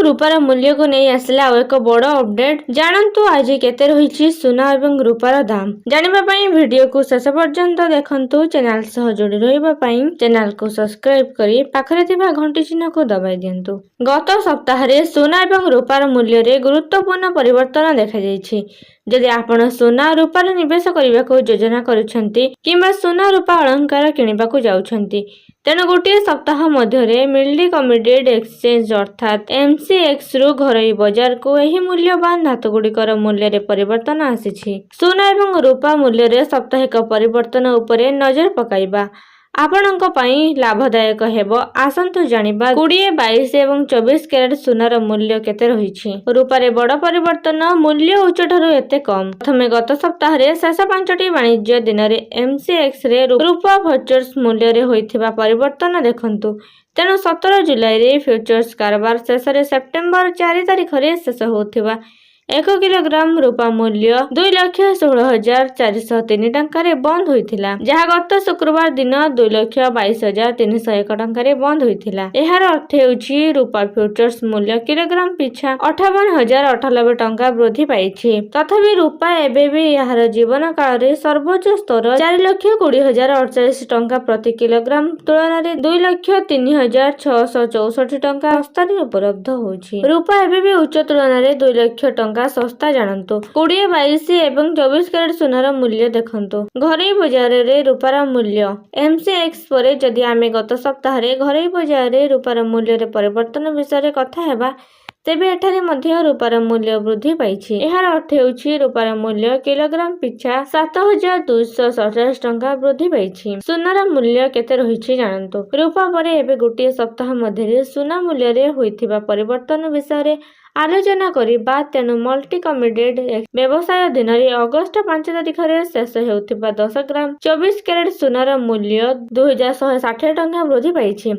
रूपार मूल्य को नहीं आसला एक बड़ अपडेट। जानतु आज केते रही सुना और रूपार दाम जानापी वीडियो को शेष पर्यंत देखंतु। चैनल सह जोड़ी रही चैनल को सब्सक्राइब करी पाखरे थिबा घंटी चिन्ह को दबाई दियंतु। गत सप्ताह रे सुना और रूपार मूल्य रे गुरुत्वपूर्ण परिवर्तन देखा जायछि। जदि आपण सुना रूपार निवेश करने को योजना करुछंती किंबा सुना रूपा अलंकार किनिबा को जाउछंती तेणु गोटे सप्ताह मध्य मिल्डी कमोडिटी एक्सचेंज अर्थात एमसीएक्स रु घरोई बाजार को यही मूल्यवान धातु गुड़िकर मूल्य रे परिवर्तन आसी। सुना और रूपा मूल्य रे साप्ताहिक परिवर्तन उपरे नजर पकाइबा आपणक पई लाभदायक हेबो। आसंतु जानिबा 20, 22 एवं 24 कैरेट सुनार मूल्य केते रहिछि। रूपारे बड़ परिवर्तन मूल्य उच्चठारु एते कम। प्रथमे गत सप्ताह रे शेष 5टी वाणिज्य दिन रे एमसीएक्स रे रूपा फ्यूचर्स मूल्य रे होइथिबा परिवर्तन देखंतु। तेणु 17 जुलाई रे फ्यूचर्स कारबार शेष रे सेप्टेम्बर 4 तारिख रे शेष होथिबा 1 किलोग्राम रूपा मूल्य 2,16,403 टंका बंद होइथिला, जहाँ गत शुक्रवार दिन 2,22,301 टंका बंद होइथिला। एहार अर्थ हेउछि रूपा फ्यूचर्स मूल्य किलोग्राम पिछा 58,098 टंका वृद्धि पाइछि। तथापि रूपा एबे भी एहार जीवन काल रे सर्वोच्च स्तर 4,20,048 टंका प्रति किलोग्राम तुलन में 2,03,664 टंका सस्तारे उपलब्ध होछि। रूपा एबे भी उच्च तुलन में 2 लाख टंका सस्ता। जानतु 20, 22 एवं 24 कैरेट सुनार मूल्य देखंतु। घरोई बाजार रे रूपार मूल्य एमसीएक्स परे जदि आमे गत सप्ताह रे घरोई बाजार रे रूपार मूल्य रे परिवर्तन विषय कथा हेबा तेबे एठारे मध्य रूपार मूल्य वृद्धि पाइछि। एहार अर्थ हेउछि रूपार मूल्य किलोग्राम पिछा 7,247 टंका वृद्धि पाइछि। सुनार मूल्य केते रहिछि जानतु। रूपा परे एबे गोटे सप्ताह मध्य सुना मूल्य रे होइथिबा परिवर्तन विषय आलोचना करिबा। तेणु मल्टी कमोडिटी व्यवसाय दिन रे अगस्त 5 तारिख रे शेष हेउथिबा 10 ग्राम 24 कैरेट सुनार मूल्य 2,160 टंका वृद्धि पाइछि।